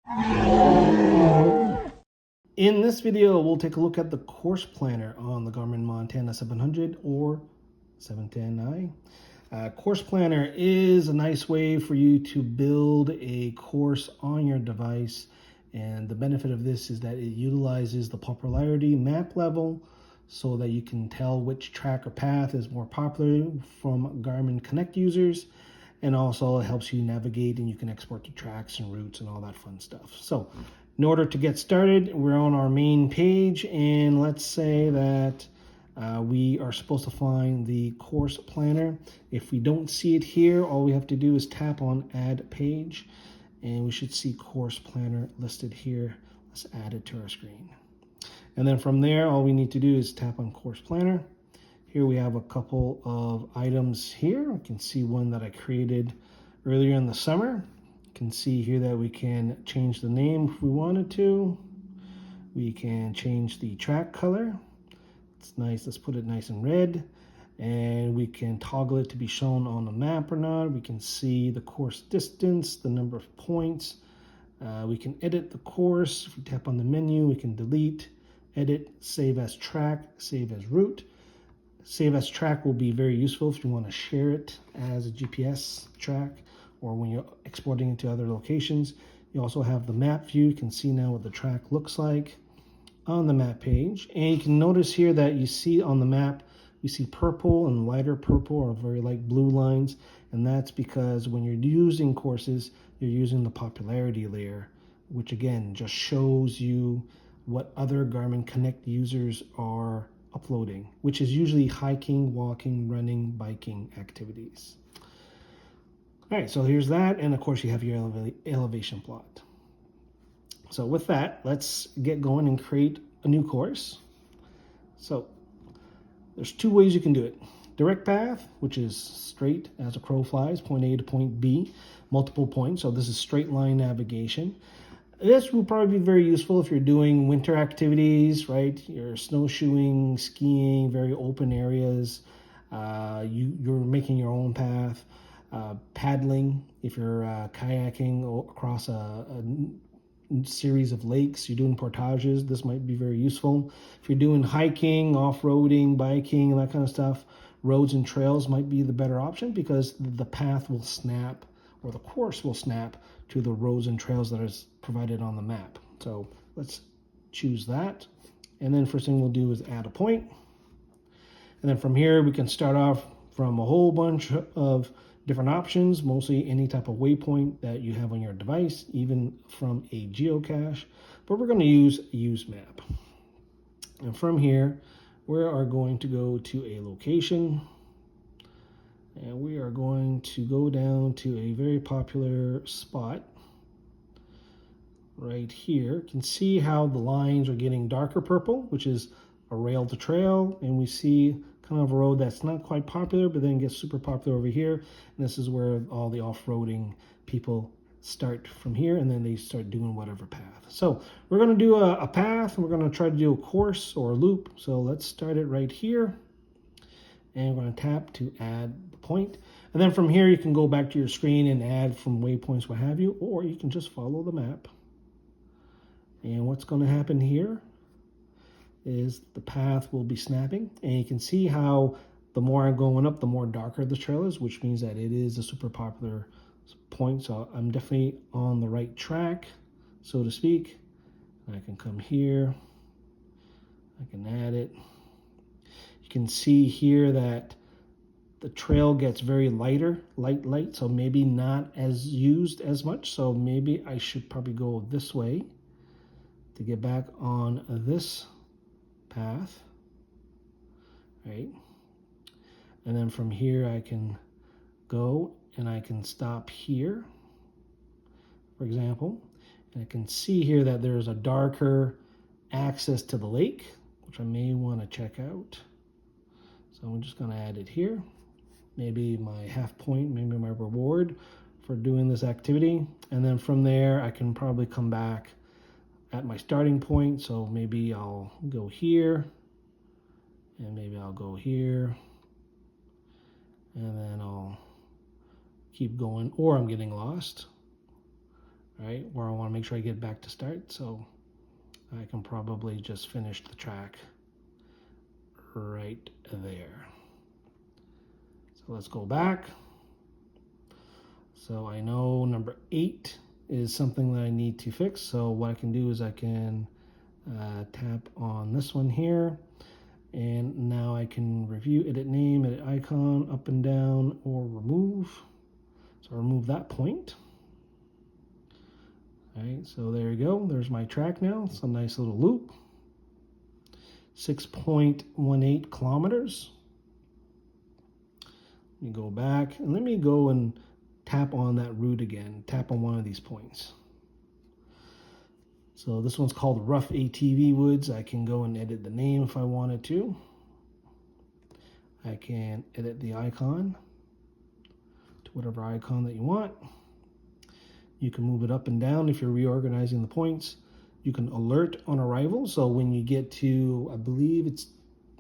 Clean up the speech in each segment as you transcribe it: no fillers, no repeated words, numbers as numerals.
In this video, we'll take a look at the course planner on the Garmin Montana 700 or 710i. Course planner is a nice way for you to build a course on your device, and the benefit of this is that it utilizes the popularity map level so that you can tell which track or path is more popular from Garmin Connect users, and also it helps you navigate and you can export the tracks and routes and all that fun stuff. So in order to get started, we're on our main page, and let's say that we are supposed to find the course planner. If we don't see it here, all we have to do is tap on add page, and we should see course planner listed here. Let's add it to our screen. And then from there, all we need to do is tap on course planner. Here we have a couple of items here. We can see one that I created earlier in the summer. You can see here that we can change the name if we wanted to. We can change the track color. It's nice. Let's put it nice and red. And we can toggle it to be shown on the map or not. We can see the course distance, the number of points. We can edit the course. If we tap on the menu, we can delete, edit, save as track, save as route. Save as track will be very useful if you want to share it as a GPS track or when you're exporting it to other locations. You also have the map view. You can see now what the track looks like on the map page. And you can notice here that you see on the map, we see purple and lighter purple or very light blue lines. And that's because when you're using courses, you're using the popularity layer, which again just shows you what other Garmin Connect users are uploading, which is usually hiking, walking, running, biking activities. All right, so here's that. And of course you have your elevation plot. So with that, let's get going and create a new course. So there's two ways you can do it. Direct path, which is straight as a crow flies, point A to point B, multiple points. So this is straight line navigation. This will probably be very useful if you're doing winter activities, right? You're snowshoeing, skiing, very open areas. You're making your own path. Paddling, if you're kayaking across a series of lakes, you're doing portages, this might be very useful. If you're doing hiking, off-roading, biking, and that kind of stuff, roads and trails might be the better option because the path will snap or the course will snap to the roads and trails that is provided on the map. So let's choose that. And then first thing we'll do is add a point. And then from here, we can start off from a whole bunch of different options, mostly any type of waypoint that you have on your device, even from a geocache, but we're going to use map. And from here, we are going to go to a location, and we are going to go down to a very popular spot right here. You can see how the lines are getting darker purple, which is a rail to trail, and we see kind of a road that's not quite popular, but then gets super popular over here. And this is where all the off-roading people start from here, and then they start doing whatever path. So we're going to do a path, and we're going to try to do a course or a loop. So let's start it right here, and we're going to tap to add the point. And then from here, you can go back to your screen and add from waypoints, what have you, or you can just follow the map. And what's going to happen here is the path will be snapping, and you can see how the more I'm going up, the more darker the trail is, which means that it is a super popular point. So I'm definitely on the right track, so to speak. I can come here, I can add it. You can see here that the trail gets very light, so maybe not as used as much. So maybe I should probably go this way to get back on this path, right? And then from here I can go and I can stop here, for example, and I can see here that there's a darker access to the lake, which I may want to check out. So I'm just going to add it here. Maybe my half point, maybe my reward for doing this activity. And then from there I can probably come back at my starting point. So maybe I'll go here, and maybe I'll go here, and then I'll keep going, or I'm getting lost. right? Where I want to make sure I get back to start. So I can probably just finish the track right there. So let's go back. So I know number 8 is something that I need to fix. So what I can do is I can tap on this one here, and now I can review, edit name, edit icon, up and down, or remove. So remove that point. All right, so there you go. There's my track now. It's a nice little loop. 6.18 kilometers. Let me go back and let me go and tap on that route again. Tap on one of these points. So this one's called Rough ATV Woods. I can go and edit the name if I wanted to. I can edit the icon to whatever icon that you want. You can move it up and down if you're reorganizing the points. You can alert on arrival. So when you get to, I believe it's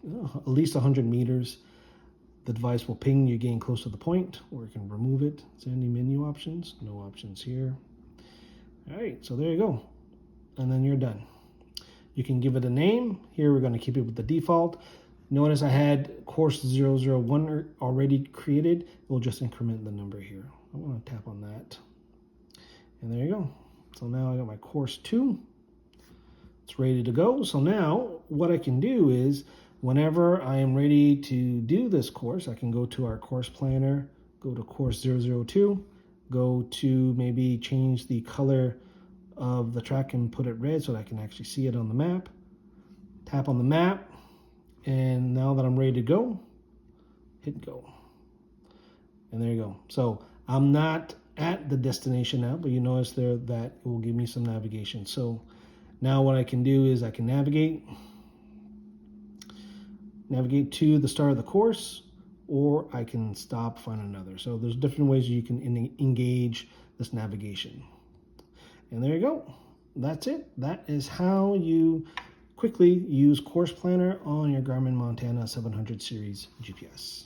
at least 100 meters, the device will ping you're getting close to the point, or you can remove it. Is there any menu options? No options here. All right, so there you go. And then you're done. You can give it a name. Here we're going to keep it with the default. Notice I had course 001 already created. We'll just increment the number here. I want to tap on that. And there you go. So now I got my course 2. It's ready to go. So now what I can do is whenever I am ready to do this course, I can go to our course planner, go to course 002, go to maybe change the color of the track and put it red so that I can actually see it on the map. Tap on the map, and now that I'm ready to go, hit go. And there you go. So I'm not at the destination now, but you notice there that it will give me some navigation. So now what I can do is I can navigate to the start of the course, or I can stop, find another. So there's different ways you can engage this navigation. And there you go. That's it. That is how you quickly use Course Planner on your Garmin Montana 700 series GPS.